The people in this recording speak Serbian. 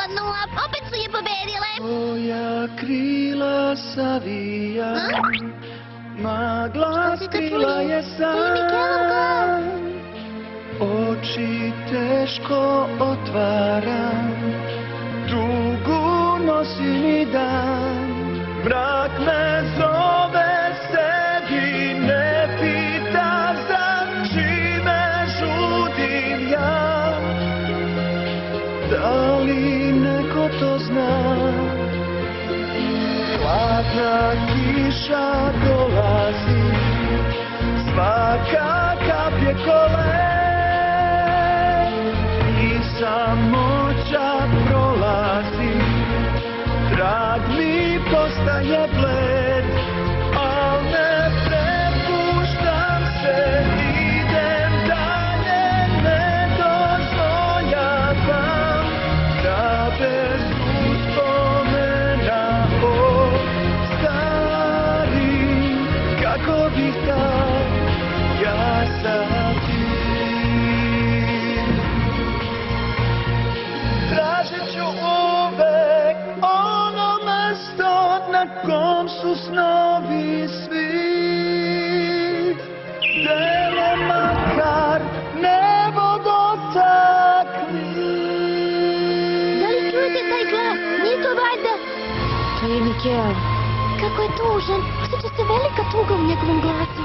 0:0, opet su je pobedile. Tvoja krila savija, magla skrila je san. Oči teško otvaram, tugu nosi mi dan. Mrak me zove, sebi ne pita za čime žudim ja. Da li neko to zna? Hladna kiša dolazi, svaka kap je kole. I samoća prolazi, trag mi postaje bled, al ne prepuštam se, idem dalje, ne dozvoljavam da bez uspomena ostarim, kako bih tak ja sam ti. Tražit ću uvek ono mesto na kom su snovi svi, gde makar nebo dotakli. Da li čujete taj glas? Nije to valjda? To je Mikael. Kako je tužan. Osjeća se velika tuga u njegovom glasu.